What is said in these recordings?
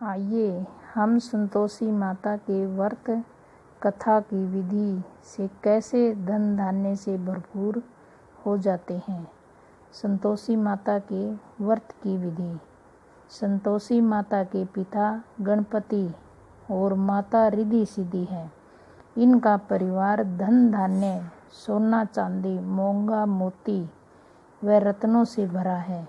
आइए हम संतोषी माता के व्रत कथा की विधि से कैसे धन धान्य से भरपूर हो जाते हैं। संतोषी माता के व्रत की विधि। संतोषी माता के पिता गणपति और माता रिद्धि सिद्धि है। इनका परिवार धन धान्य, सोना चांदी, मूंगा मोती व रत्नों से भरा है।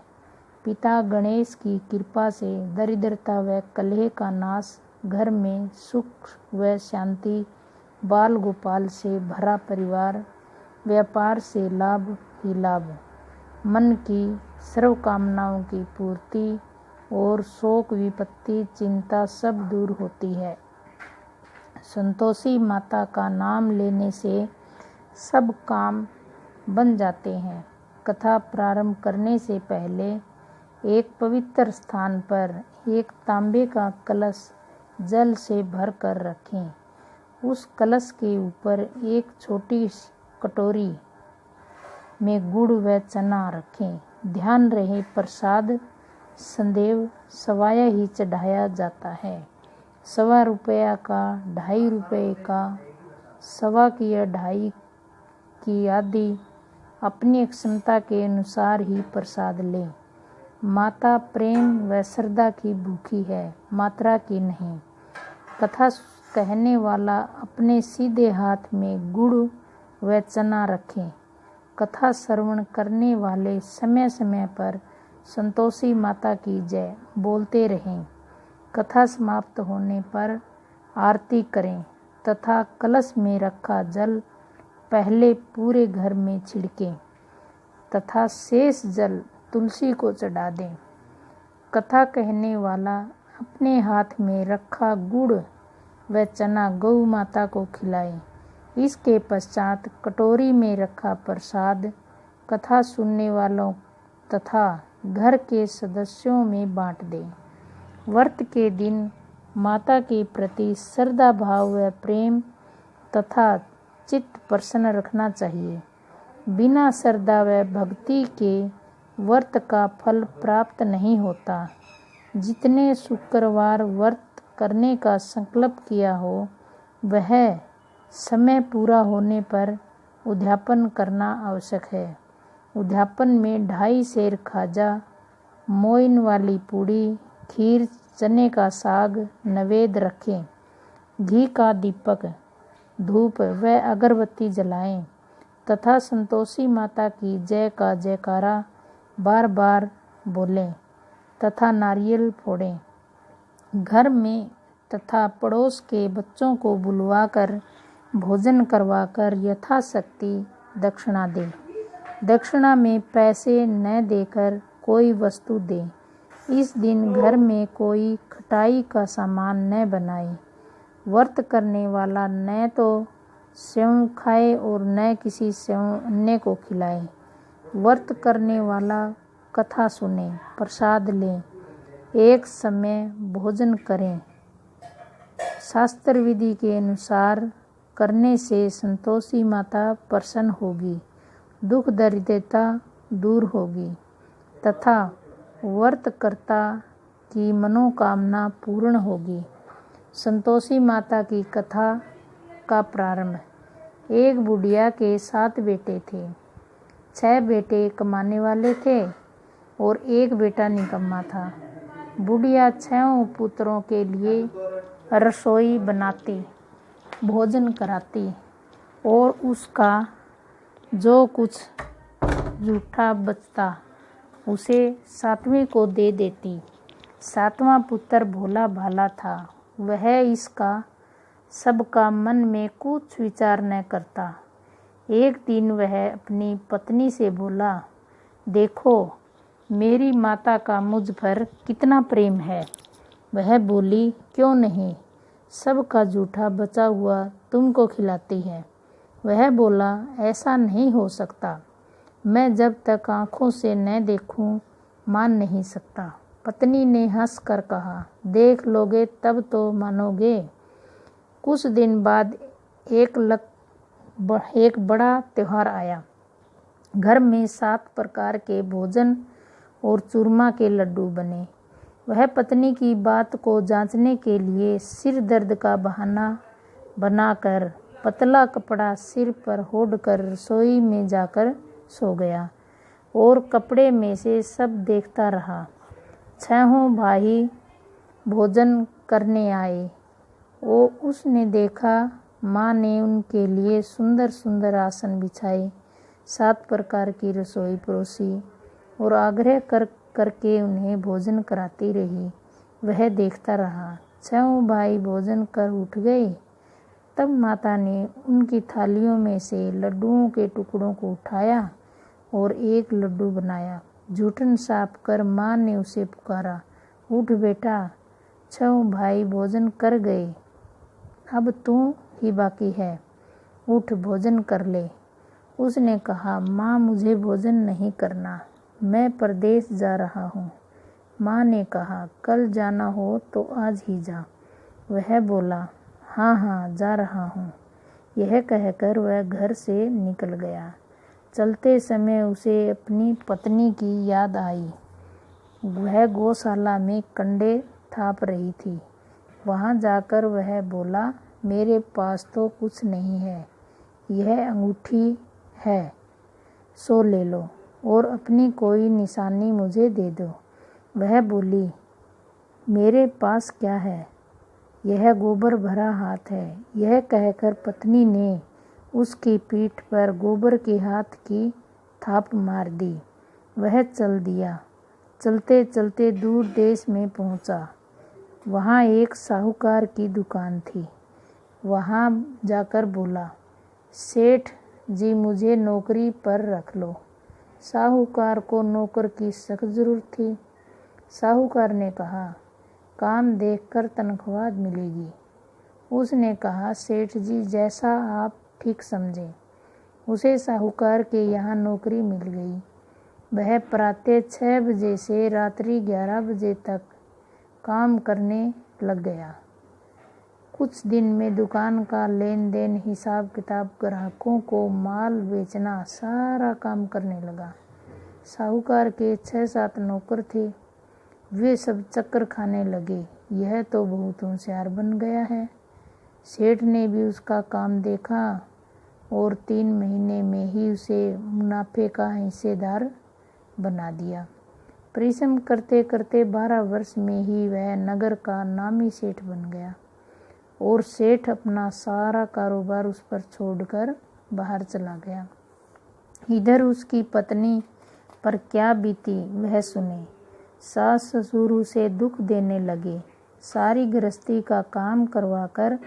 पिता गणेश की कृपा से दरिद्रता व कलह का नाश, घर में सुख व शांति, बाल गोपाल से भरा परिवार, व्यापार से लाभ ही लाभ, मन की सर्व कामनाओं की पूर्ति और शोक विपत्ति चिंता सब दूर होती है। संतोषी माता का नाम लेने से सब काम बन जाते हैं। कथा प्रारंभ करने से पहले एक पवित्र स्थान पर एक तांबे का कलश जल से भर कर रखें। उस कलश के ऊपर एक छोटी कटोरी में गुड़ व चना रखें। ध्यान रहे प्रसाद सदैव सवाया ही चढ़ाया जाता है। 1.25 रुपया का, 2.5 रुपये का, 1.25 की या 2.5 की आदि अपनी क्षमता के अनुसार ही प्रसाद लें। माता प्रेम व श्रद्धा की भूखी है, मात्रा की नहीं। कथा कहने वाला अपने सीधे हाथ में गुड़ व चना रखें। कथा श्रवण करने वाले समय समय पर संतोषी माता की जय बोलते रहें। कथा समाप्त होने पर आरती करें तथा कलश में रखा जल पहले पूरे घर में छिड़कें तथा शेष जल तुलसी को चढ़ा दें। कथा कहने वाला अपने हाथ में रखा गुड़ व चना गौ माता को खिलाए। इसके पश्चात कटोरी में रखा प्रसाद कथा सुनने वालों तथा घर के सदस्यों में बांट दें। व्रत के दिन माता के प्रति श्रद्धा भाव व प्रेम तथा चित्त प्रसन्न रखना चाहिए। बिना श्रद्धा व भक्ति के व्रत का फल प्राप्त नहीं होता। जितने शुक्रवार व्रत करने का संकल्प किया हो वह समय पूरा होने पर उद्यापन करना आवश्यक है। उद्यापन में 2.5 सेर खाजा, मोइन वाली पूड़ी, खीर, चने का साग नैवेद्य रखें। घी का दीपक, धूप व अगरबत्ती जलाएं तथा संतोषी माता की जय का जयकारा बार बार बोलें तथा नारियल फोड़ें। घर में तथा पड़ोस के बच्चों को बुलवाकर भोजन करवाकर यथाशक्ति दक्षिणा दें। दक्षिणा में पैसे न देकर कोई वस्तु दें। इस दिन घर में कोई खटाई का सामान न बनाए। व्रत करने वाला न तो स्वयं खाए और न किसी स्वयं अन्य को खिलाए। व्रत करने वाला कथा सुने, प्रसाद लें, एक समय भोजन करें। शास्त्र विधि के अनुसार करने से संतोषी माता प्रसन्न होगी, दुख दरिद्रता दूर होगी तथा व्रतकर्ता की मनोकामना पूर्ण होगी। संतोषी माता की कथा का प्रारंभ। एक बुढ़िया के 7 बेटे थे। 6 बेटे कमाने वाले थे और 1 बेटा निकम्मा था। बुढ़िया 6 पुत्रों के लिए रसोई बनाती, भोजन कराती और उसका जो कुछ जूठा बचता उसे 7वें को दे देती। 7वां पुत्र भोला भाला था। वह इसका सबका मन में कुछ विचार न करता। एक दिन वह अपनी पत्नी से बोला, देखो मेरी माता का मुझ पर कितना प्रेम है। वह बोली, क्यों नहीं, सबका जूठा बचा हुआ तुमको खिलाती है। वह बोला, ऐसा नहीं हो सकता, मैं जब तक आँखों से न देखूं मान नहीं सकता। पत्नी ने हंस कर कहा, देख लोगे तब तो मानोगे। कुछ दिन बाद एक बड़ा त्योहार आया। घर में 7 प्रकार के भोजन और चूरमा के लड्डू बने। वह पत्नी की बात को जांचने के लिए सिर दर्द का बहाना बनाकर पतला कपड़ा सिर पर ओढ़कर रसोई में जाकर सो गया और कपड़े में से सब देखता रहा। छहों भाई भोजन करने आए। वो उसने देखा माँ ने उनके लिए सुंदर सुंदर आसन बिछाए, 7 प्रकार की रसोई परोसी और आग्रह करके उन्हें भोजन कराती रही। वह देखता रहा। छहों भाई भोजन कर उठ गए। तब माता ने उनकी थालियों में से लड्डुओं के टुकड़ों को उठाया और एक लड्डू बनाया। जूठन साफ कर माँ ने उसे पुकारा, उठ बेटा, 6 भाई भोजन कर गए, अब तू ही बाकी है, उठ भोजन कर ले। उसने कहा, माँ मुझे भोजन नहीं करना, मैं परदेश जा रहा हूँ। माँ ने कहा, कल जाना हो तो आज ही जा। वह बोला, हाँ हाँ जा रहा हूँ। यह कहकर वह घर से निकल गया। चलते समय उसे अपनी पत्नी की याद आई। वह गौशाला में कंडे थाप रही थी। वहाँ जाकर वह बोला, मेरे पास तो कुछ नहीं है, यह अंगूठी है, सो ले लो और अपनी कोई निशानी मुझे दे दो। वह बोली, मेरे पास क्या है, यह गोबर भरा हाथ है। यह कहकर पत्नी ने उसकी पीठ पर गोबर के हाथ की थाप मार दी। वह चल दिया। चलते चलते दूर देश में पहुंचा। वहाँ एक साहूकार की दुकान थी। वहाँ जाकर बोला, सेठ जी मुझे नौकरी पर रख लो। साहूकार को नौकर की सख्त जरूरत थी। साहूकार ने कहा, काम देखकर तनख्वाह मिलेगी। उसने कहा, सेठ जी जैसा आप ठीक समझें। उसे साहूकार के यहाँ नौकरी मिल गई। वह प्रातः 6 बजे से रात्रि 11 बजे तक काम करने लग गया। कुछ दिन में दुकान का लेन देन, हिसाब किताब, ग्राहकों को माल बेचना, सारा काम करने लगा। साहूकार के 6-7 नौकर थे। वे सब चक्कर खाने लगे, यह तो बहुत होशियार बन गया है। सेठ ने भी उसका काम देखा और 3 महीने में ही उसे मुनाफे का हिस्सेदार बना दिया। परिश्रम करते करते 12 वर्ष में ही वह नगर का नामी सेठ बन गया और सेठ अपना सारा कारोबार उस पर छोड़कर बाहर चला गया। इधर उसकी पत्नी पर क्या बीती वह सुने। सास ससुर उसे दुख देने लगे। सारी गृहस्थी का काम करवाकर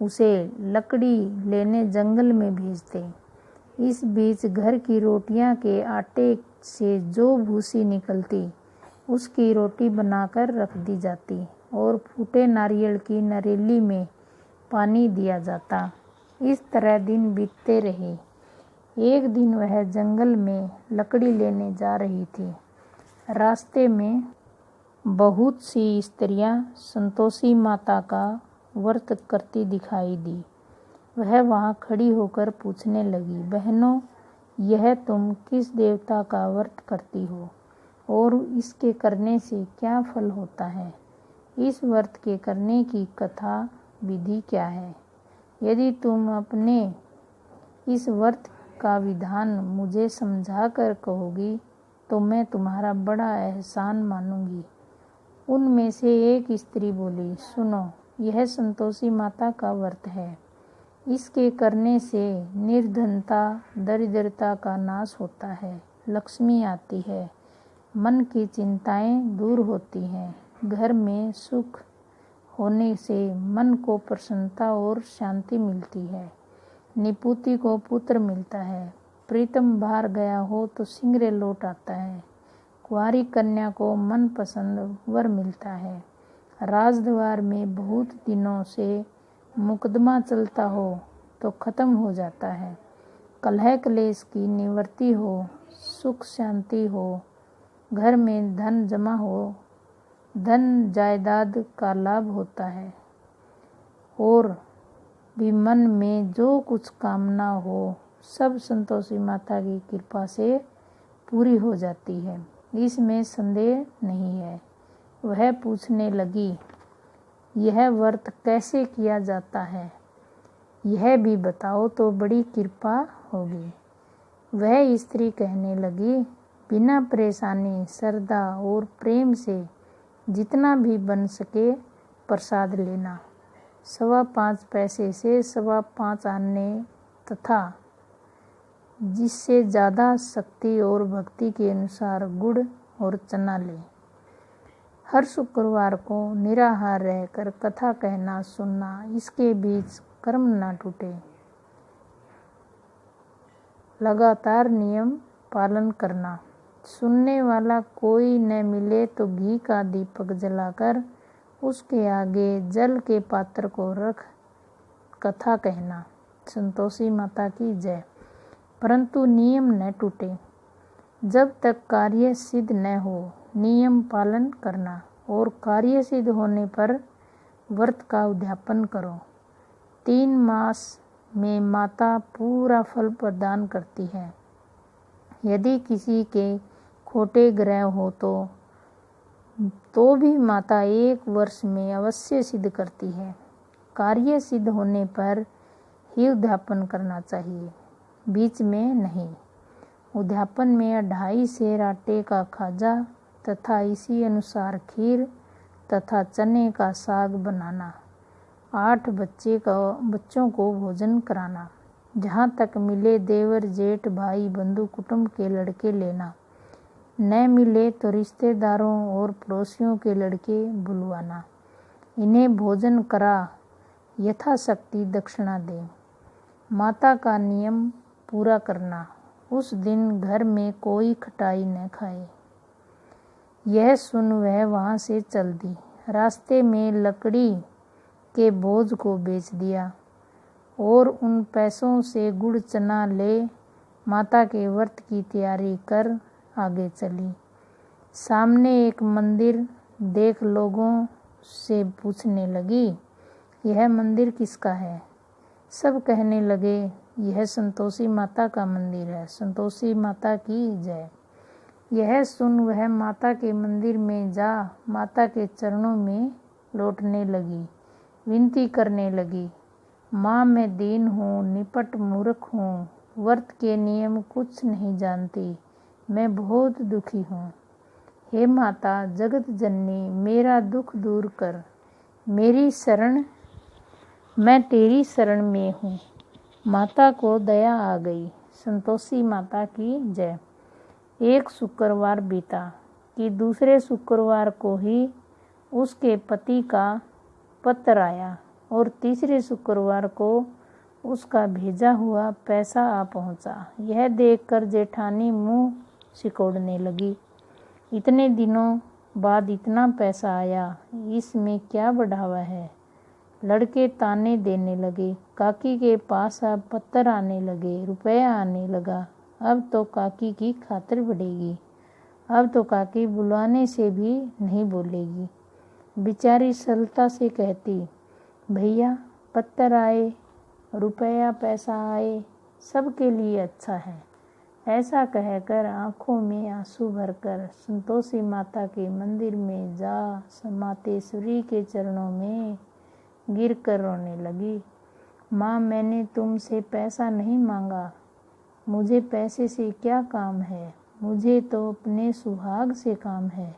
उसे लकड़ी लेने जंगल में भेजते। इस बीच घर की रोटियां के आटे से जो भूसी निकलती उसकी रोटी बनाकर रख दी जाती और फूटे नारियल की नरेली में पानी दिया जाता। इस तरह दिन बीतते रहे। एक दिन वह जंगल में लकड़ी लेने जा रही थी। रास्ते में बहुत सी स्त्रियां संतोषी माता का व्रत करती दिखाई दी। वह वहां खड़ी होकर पूछने लगी, बहनों, यह तुम किस देवता का व्रत करती हो और इसके करने से क्या फल होता है? इस व्रत के करने की कथा विधि क्या है? यदि तुम अपने इस व्रत का विधान मुझे समझा कर कहोगी तो मैं तुम्हारा बड़ा एहसान मानूंगी। उनमें से एक स्त्री बोली, सुनो, यह संतोषी माता का व्रत है। इसके करने से निर्धनता, दरिद्रता का नाश होता है, लक्ष्मी आती है, मन की चिंताएं दूर होती हैं, घर में सुख होने से मन को प्रसन्नता और शांति मिलती है, निपुति को पुत्र मिलता है, प्रीतम बाहर गया हो तो शीघ्र लौट आता है, कुंवारी कन्या को मनपसंद वर मिलता है, राजद्वार में बहुत दिनों से मुकदमा चलता हो तो खत्म हो जाता है, कलह क्लेश की निवृत्ति हो, सुख शांति हो, घर में धन जमा हो, धन जायदाद का लाभ होता है और भी मन में जो कुछ कामना हो सब संतोषी माता की कृपा से पूरी हो जाती है, इसमें संदेह नहीं है। वह पूछने लगी, यह व्रत कैसे किया जाता है, यह भी बताओ तो बड़ी कृपा होगी। वह स्त्री कहने लगी, बिना परेशानी, श्रद्धा और प्रेम से जितना भी बन सके प्रसाद लेना। 5.25 पैसे से 5.25 आने तथा जिससे ज़्यादा शक्ति और भक्ति के अनुसार गुड़ और चना ले। हर शुक्रवार को निराहार रहकर कथा कहना सुनना, इसके बीच कर्म न टूटे। लगातार नियम पालन करना। सुनने वाला कोई न मिले तो घी का दीपक जलाकर उसके आगे जल के पात्र को रख कथा कहना। संतोषी माता की जय। परंतु नियम न टूटे। जब तक कार्य सिद्ध न हो नियम पालन करना और कार्य सिद्ध होने पर व्रत का उद्यापन करो। 3 मास में माता पूरा फल प्रदान करती है। यदि किसी के खोटे ग्रह हो तो भी माता 1 वर्ष में अवश्य सिद्ध करती है। कार्य सिद्ध होने पर ही उद्यापन करना चाहिए, बीच में नहीं। उद्यापन में 2.5 सेर आटे का खाजा तथा इसी अनुसार खीर तथा चने का साग बनाना। 8 बच्चों को भोजन कराना। जहाँ तक मिले देवर जेठ भाई बंधु कुटुंब के लड़के लेना। न मिले तो रिश्तेदारों और पड़ोसियों के लड़के बुलवाना। इन्हें भोजन करा यथाशक्ति दक्षिणा दे। माता का नियम पूरा करना। उस दिन घर में कोई खटाई न खाए। यह सुन वह वहाँ से चल दी। रास्ते में लकड़ी के बोझ को बेच दिया और उन पैसों से गुड़ चना ले माता के व्रत की तैयारी कर आगे चली। सामने एक मंदिर देख लोगों से पूछने लगी, यह मंदिर किसका है? सब कहने लगे, यह संतोषी माता का मंदिर है। संतोषी माता की जय। यह सुन वह माता के मंदिर में जा माता के चरणों में लौटने लगी। विनती करने लगी, माँ मैं दीन हूँ, निपट मूर्ख हूँ, व्रत के नियम कुछ नहीं जानती, मैं बहुत दुखी हूँ। हे माता जगत जननी, मेरा दुख दूर कर, मैं तेरी शरण में हूँ। माता को दया आ गई। संतोषी माता की जय। एक शुक्रवार बीता कि दूसरे शुक्रवार को ही उसके पति का पत्र आया और तीसरे शुक्रवार को उसका भेजा हुआ पैसा आ पहुंचा। यह देखकर जेठानी मुंह सिकोड़ने लगी। इतने दिनों बाद इतना पैसा आया, इसमें क्या बढ़ावा है? लड़के ताने देने लगे। काकी के पास अब पत्थर आने लगे, रुपया आने लगा। अब तो काकी की खातिर बढ़ेगी। अब तो काकी बुलाने से भी नहीं बोलेगी। बेचारी सरलता से कहती, भैया पत्थर आए, रुपया पैसा आए, सबके लिए अच्छा है। ऐसा कहकर आंखों में आंसू भरकर संतोषी माता के मंदिर में जा मातेश्वरी के चरणों में गिरकर रोने लगी। माँ मैंने तुमसे पैसा नहीं मांगा, मुझे पैसे से क्या काम है? मुझे तो अपने सुहाग से काम है।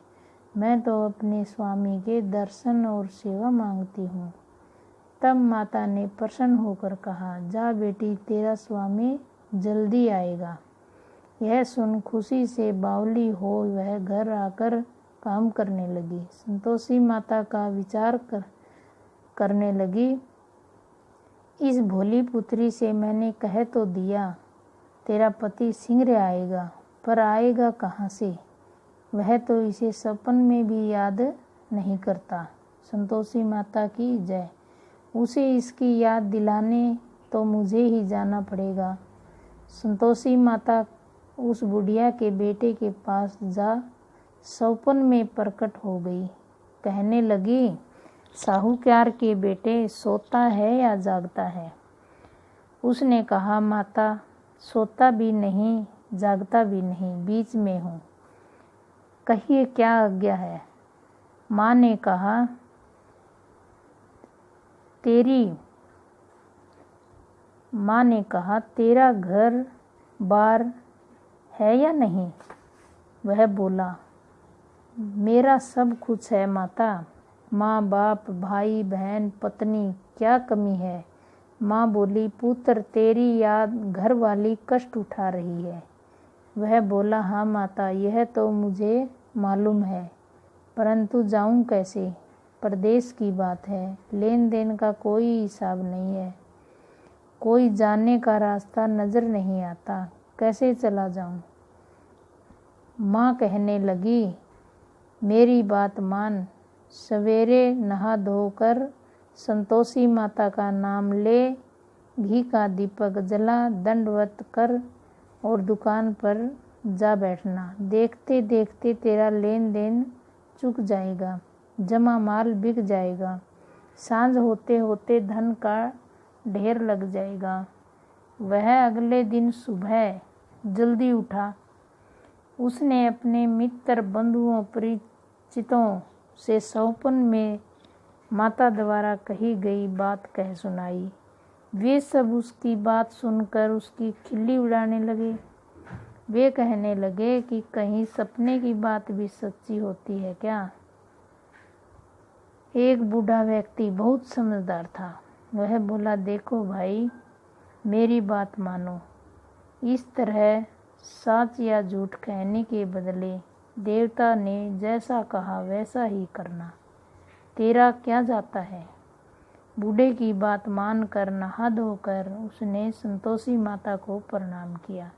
मैं तो अपने स्वामी के दर्शन और सेवा मांगती हूँ। तब माता ने प्रसन्न होकर कहा, जा बेटी तेरा स्वामी जल्दी आएगा। यह सुन खुशी से बावली हो वह घर आकर काम करने लगी। संतोषी माता का विचार करने लगी, इस भोली पुत्री से मैंने कह तो दिया तेरा पति शीघ्र आएगा, पर आएगा कहाँ से? वह तो इसे सपन में भी याद नहीं करता। संतोषी माता की जय। उसे इसकी याद दिलाने तो मुझे ही जाना पड़ेगा। संतोषी माता उस बुढ़िया के बेटे के पास जा सपन में प्रकट हो गई। कहने लगी, साहूकार के बेटे सोता है या जागता है? उसने कहा, माता सोता भी नहीं जागता भी नहीं, बीच में हूँ। कहिए क्या आज्ञा है? माँ ने कहा, तेरा घर बार है या नहीं? वह बोला, मेरा सब कुछ है माता। माँ बाप, भाई बहन, पत्नी, क्या कमी है? माँ बोली, पुत्र, तेरी याद घर वाली कष्ट उठा रही है। वह बोला, हाँ माता, यह तो मुझे मालूम है, परंतु जाऊं कैसे? परदेश की बात है, लेन देन का कोई हिसाब नहीं है, कोई जाने का रास्ता नजर नहीं आता, कैसे चला जाऊं? माँ कहने लगी, मेरी बात मान, सवेरे नहा धोकर संतोषी माता का नाम ले, घी का दीपक जला, दंडवत कर और दुकान पर जा बैठना। देखते देखते तेरा लेन देन चुक जाएगा, जमा माल बिक जाएगा, सांझ होते होते धन का ढेर लग जाएगा। वह अगले दिन सुबह जल्दी उठा। उसने अपने मित्र, बंधुओं, परिचितों से सौपन में माता द्वारा कही गई बात कह सुनाई। वे सब उसकी बात सुनकर उसकी खिल्ली उड़ाने लगे। वे कहने लगे कि कहीं सपने की बात भी सच्ची होती है क्या? एक बूढ़ा व्यक्ति बहुत समझदार था। वह बोला, देखो भाई, मेरी बात मानो। इस तरह सच या झूठ कहने के बदले देवता ने जैसा कहा वैसा ही करना। तेरा क्या जाता है? बूढ़े की बात मानकर नहा धोकर उसने संतोषी माता को प्रणाम किया।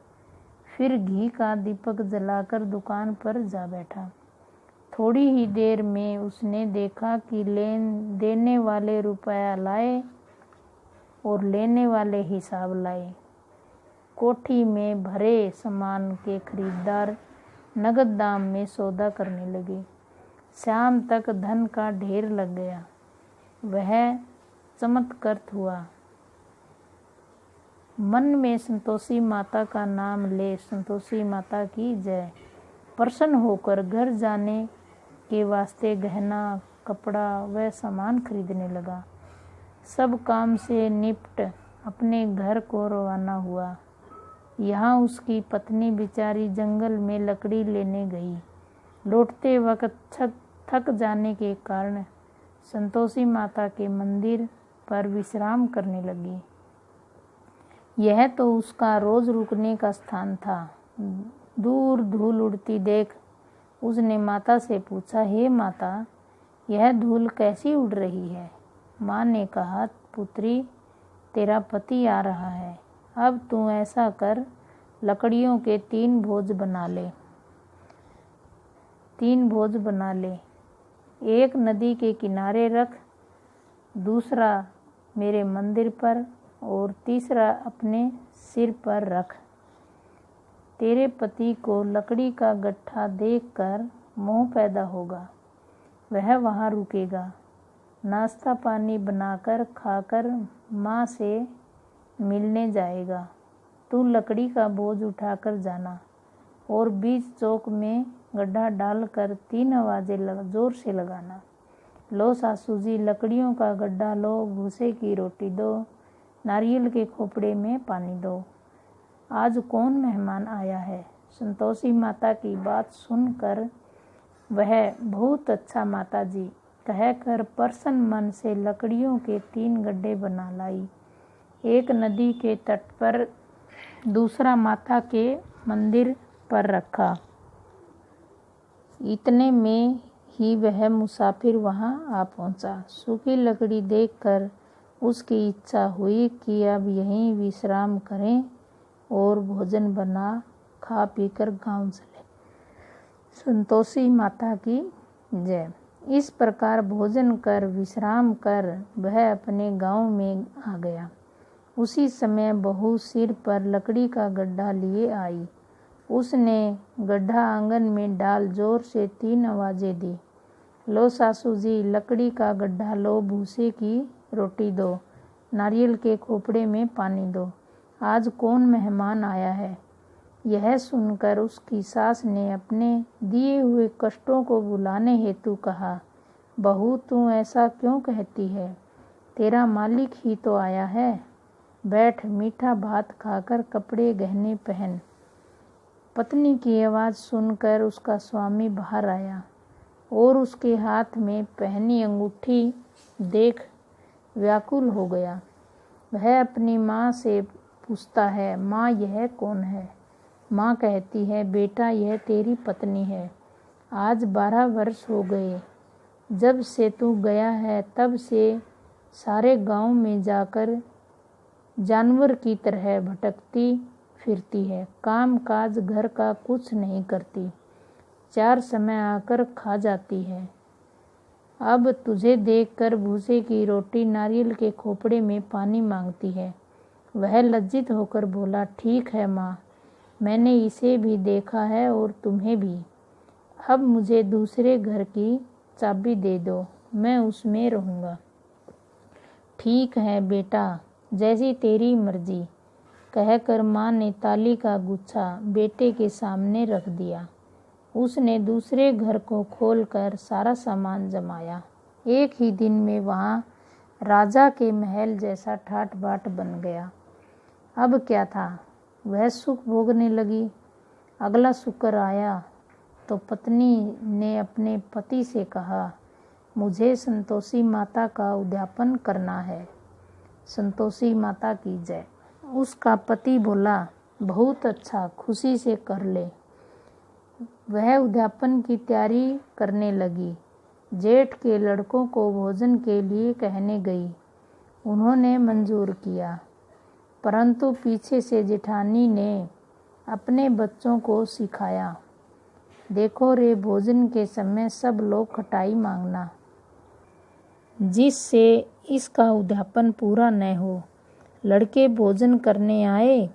फिर घी का दीपक जलाकर दुकान पर जा बैठा। थोड़ी ही देर में उसने देखा कि देने वाले रुपया लाए और लेने वाले हिसाब लाए। कोठी में भरे सामान के खरीदार नगद दाम में सौदा करने लगे। शाम तक धन का ढेर लग गया। वह चमत्कृत हुआ। मन में संतोषी माता का नाम ले, संतोषी माता की जय। प्रसन्न होकर घर जाने के वास्ते गहना, कपड़ा व सामान खरीदने लगा। सब काम से निपट अपने घर को रवाना हुआ। यहाँ उसकी पत्नी बेचारी जंगल में लकड़ी लेने गई। लौटते वक्त थक जाने के कारण संतोषी माता के मंदिर पर विश्राम करने लगी। यह तो उसका रोज रुकने का स्थान था। दूर धूल उड़ती देख उसने माता से पूछा, हे माता, यह धूल कैसी उड़ रही है? माँ ने कहा, पुत्री, तेरा पति आ रहा है। अब तू ऐसा कर, लकड़ियों के 3 भोज बना ले। एक नदी के किनारे रख, दूसरा मेरे मंदिर पर और तीसरा अपने सिर पर रख। तेरे पति को लकड़ी का गट्ठा देखकर मोह पैदा होगा। वह वहाँ रुकेगा। नाश्ता पानी बनाकर खाकर माँ से मिलने जाएगा। तू लकड़ी का बोझ उठाकर जाना और बीच चौक में गड्ढा डालकर 3 आवाजें जोर से लगाना। लो सासू जी, लकड़ियों का गड्ढा लो, भूसे की रोटी दो, नारियल के खोपड़े में पानी दो। आज कौन मेहमान आया है? संतोषी माता की बात सुनकर वह बहुत अच्छा माता जी कहकर प्रसन्न मन से लकड़ियों के 3 गड्ढे बना लाई। एक नदी के तट पर, दूसरा माता के मंदिर पर रखा। इतने में ही वह मुसाफिर वहां आ पहुंचा। सूखी लकड़ी देखकर उसकी इच्छा हुई कि अब यहीं विश्राम करें और भोजन बना खा पीकर गांव चले। संतोषी माता की जय। इस प्रकार भोजन कर विश्राम कर वह अपने गांव में आ गया। उसी समय बहू सिर पर लकड़ी का गड्ढा लिए आई। उसने गड्ढा आंगन में डाल जोर से 3 आवाजें दी। लो सासू जी, लकड़ी का गड्ढा लो, भूसे की रोटी दो, नारियल के खोपड़े में पानी दो। आज कौन मेहमान आया है? यह सुनकर उसकी सास ने अपने दिए हुए कष्टों को भुलाने हेतु कहा, बहू तू ऐसा क्यों कहती है, तेरा मालिक ही तो आया है। बैठ, मीठा भात खाकर कपड़े गहने पहन। पत्नी की आवाज़ सुनकर उसका स्वामी बाहर आया और उसके हाथ में पहनी अंगूठी देख व्याकुल हो गया। वह अपनी माँ से पूछता है, माँ यह कौन है। माँ कहती है, बेटा यह तेरी पत्नी है। आज 12 वर्ष हो गए जब से तू गया है, तब से सारे गांव में जाकर जानवर की तरह भटकती फिरती है। काम काज घर का कुछ नहीं करती, 4 समय आकर खा जाती है। अब तुझे देखकर भूसे की रोटी नारियल के खोपड़े में पानी मांगती है। वह लज्जित होकर बोला, ठीक है माँ, मैंने इसे भी देखा है और तुम्हें भी। अब मुझे दूसरे घर की चाबी दे दो, मैं उसमें रहूँगा। ठीक है बेटा, जैसी तेरी मर्जी, कहकर माँ ने ताली का गुच्छा बेटे के सामने रख दिया। उसने दूसरे घर को खोलकर सारा सामान जमाया। एक ही दिन में वहाँ राजा के महल जैसा ठाट बाट बन गया। अब क्या था, वह सुख भोगने लगी। अगला शुक्र आया तो पत्नी ने अपने पति से कहा, मुझे संतोषी माता का उद्यापन करना है। संतोषी माता की जय। उसका पति बोला, बहुत अच्छा, खुशी से कर ले। वह उद्यापन की तैयारी करने लगी। जेठ के लड़कों को भोजन के लिए कहने गई। उन्होंने मंजूर किया, परंतु पीछे से जेठानी ने अपने बच्चों को सिखाया, देखो रे, भोजन के समय सब लोग खटाई मांगना, जिससे इसका उद्यापन पूरा न हो। लड़के भोजन करने आए,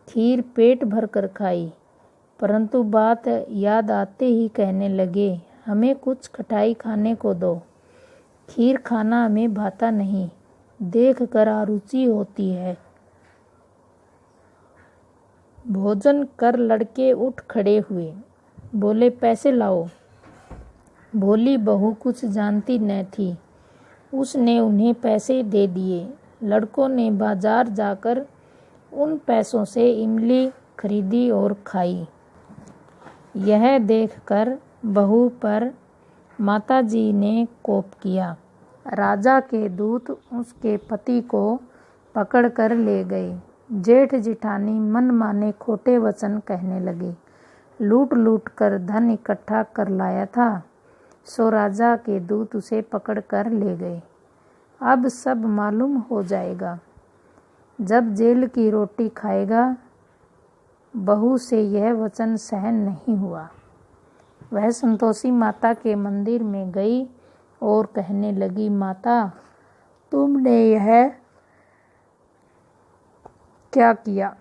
खीर पेट भर कर खाई, परंतु बात याद आते ही कहने लगे, हमें कुछ खटाई खाने को दो, खीर खाना हमें भाता नहीं, देख कर अरुचि होती है। भोजन कर लड़के उठ खड़े हुए, बोले, पैसे लाओ। भोली बहू कुछ जानती न थी, उसने उन्हें पैसे दे दिए। लड़कों ने बाजार जाकर उन पैसों से इमली खरीदी और खाई। यह देखकर बहू पर माताजी ने कोप किया। राजा के दूत उसके पति को पकड़कर ले गए। जेठ जेठानी मन माने खोटे वचन कहने लगे। लूट लूट कर धन इकट्ठा कर लाया था, सो राजा के दूत उसे पकड़कर ले गए। अब सब मालूम हो जाएगा। जब जेल की रोटी खाएगा। बहू से यह वचन सहन नहीं हुआ। वह संतोषी माता के मंदिर में गई और कहने लगी, माता, तुमने यह क्या किया?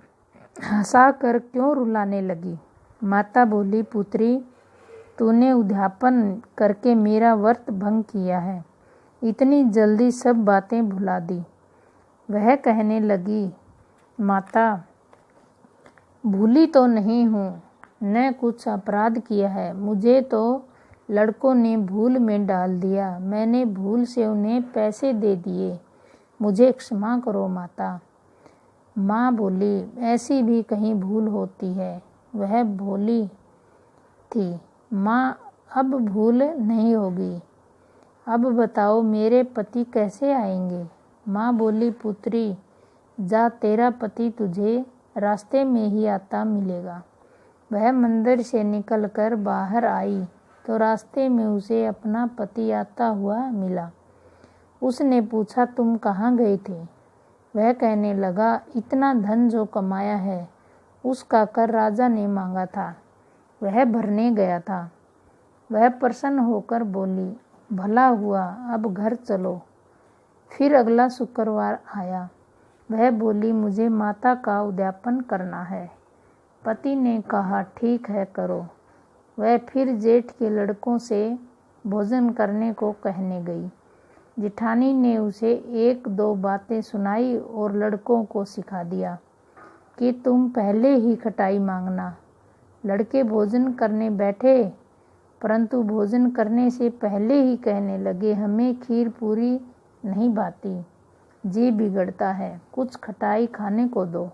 हंसाकर क्यों रुलाने लगी? माता बोली, पुत्री, तूने उद्यापन करके मेरा व्रत भंग किया है, इतनी जल्दी सब बातें भुला दी। वह कहने लगी, माता, भूली तो नहीं हूँ, न कुछ अपराध किया है, मुझे तो लड़कों ने भूल में डाल दिया, मैंने भूल से उन्हें पैसे दे दिए, मुझे क्षमा करो माता। माँ बोली, ऐसी भी कहीं भूल होती है, वह भोली थी। माँ, अब भूल नहीं होगी। अब बताओ मेरे पति कैसे आएंगे? माँ बोली, पुत्री, जा, तेरा पति तुझे रास्ते में ही आता मिलेगा। वह मंदिर से निकलकर बाहर आई तो रास्ते में उसे अपना पति आता हुआ मिला। उसने पूछा, तुम कहाँ गए थे? वह कहने लगा, इतना धन जो कमाया है उसका कर राजा ने मांगा था, वह भरने गया था। वह प्रसन्न होकर बोली, भला हुआ, अब घर चलो। फिर अगला शुक्रवार आया। वह बोली, मुझे माता का उद्यापन करना है। पति ने कहा, ठीक है, करो। वह फिर जेठ के लड़कों से भोजन करने को कहने गई। जेठानी ने उसे 1-2 बातें सुनाई और लड़कों को सिखा दिया कि तुम पहले ही खटाई मांगना। लड़के भोजन करने बैठे परंतु भोजन करने से पहले ही कहने लगे, हमें खीर पूरी नहीं भाती, जी बिगड़ता है, कुछ खटाई खाने को दो।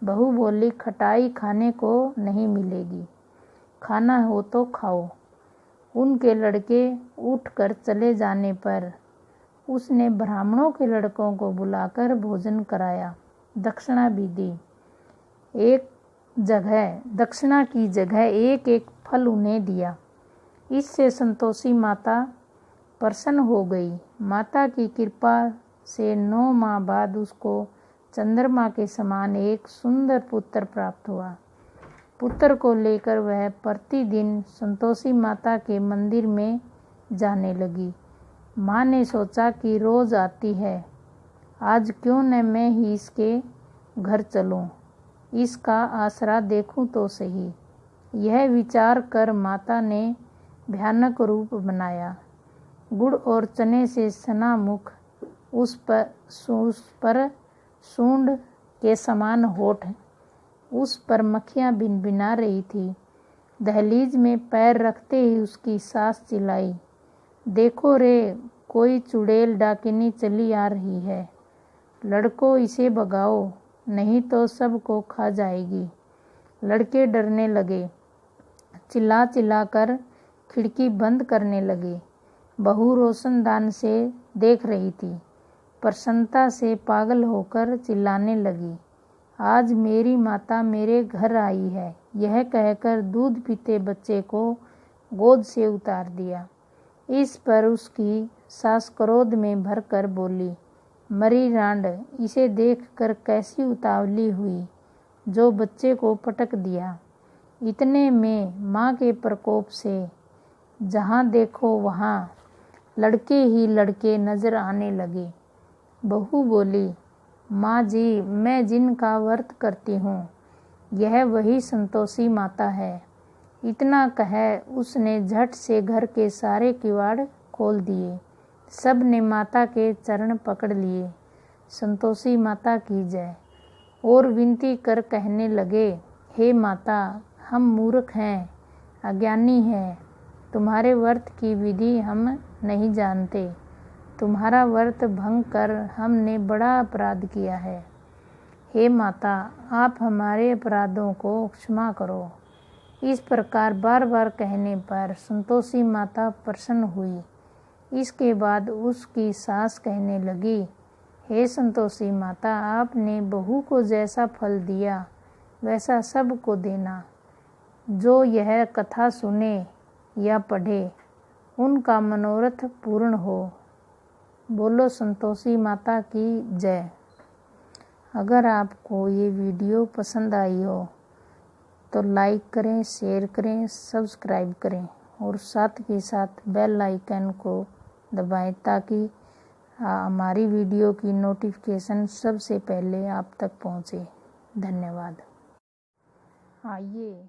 बहू बोली, खटाई खाने को नहीं मिलेगी, खाना हो तो खाओ। उनके लड़के उठकर चले जाने पर उसने ब्राह्मणों के लड़कों को बुलाकर भोजन कराया, दक्षिणा भी दी। दक्षिणा की जगह एक एक फल उन्हें दिया। इससे संतोषी माता प्रसन्न हो गई। माता की कृपा से 9 माह बाद उसको चंद्रमा के समान एक सुंदर पुत्र प्राप्त हुआ। पुत्र को लेकर वह प्रतिदिन संतोषी माता के मंदिर में जाने लगी। माँ ने सोचा कि रोज आती है, आज क्यों न मैं ही इसके घर चलूं, इसका आसरा देखूं तो सही। यह विचार कर माता ने भयानक रूप बनाया। गुड़ और चने से सना मुख, उस पर सूंड के समान होठ, उस पर मक्खियाँ भिनभिना रही थी। दहलीज में पैर रखते ही उसकी सास चिल्लाई, देखो रे, कोई चुड़ैल डाकिनी चली आ रही है, लड़कों इसे भगाओ, नहीं तो सबको खा जाएगी। लड़के डरने लगे, चिल्ला चिल्ला कर खिड़की बंद करने लगे। बहू रोशनदान से देख रही थी, प्रसन्नता से पागल होकर चिल्लाने लगी, आज मेरी माता मेरे घर आई है। यह कहकर दूध पीते बच्चे को गोद से उतार दिया। इस पर उसकी सास क्रोध में भरकर बोली, मरी रांड, इसे देखकर कैसी उतावली हुई जो बच्चे को पटक दिया। इतने में माँ के प्रकोप से जहाँ देखो वहाँ लड़के ही लड़के नजर आने लगे। बहू बोली, माँ जी, मैं जिनका व्रत करती हूँ यह वही संतोषी माता है। इतना कह उसने झट से घर के सारे किवाड़ खोल दिए। सब ने माता के चरण पकड़ लिए, संतोषी माता की जय, और विनती कर कहने लगे, हे माता, हम मूर्ख हैं, अज्ञानी हैं, तुम्हारे व्रत की विधि हम नहीं जानते। तुम्हारा व्रत भंग कर हमने बड़ा अपराध किया है। हे माता, आप हमारे अपराधों को क्षमा करो। इस प्रकार बार बार कहने पर संतोषी माता प्रसन्न हुई। इसके बाद उसकी सास कहने लगी, हे संतोषी माता, आपने बहू को जैसा फल दिया वैसा सबको देना। जो यह कथा सुने या पढ़े उनका मनोरथ पूर्ण हो। बोलो संतोषी माता की जय। अगर आपको ये वीडियो पसंद आई हो तो लाइक करें, शेयर करें, सब्सक्राइब करें और साथ के साथ बेल आइकन को दबाएं ताकि हमारी वीडियो की नोटिफिकेशन सबसे पहले आप तक पहुंचे। धन्यवाद। आइए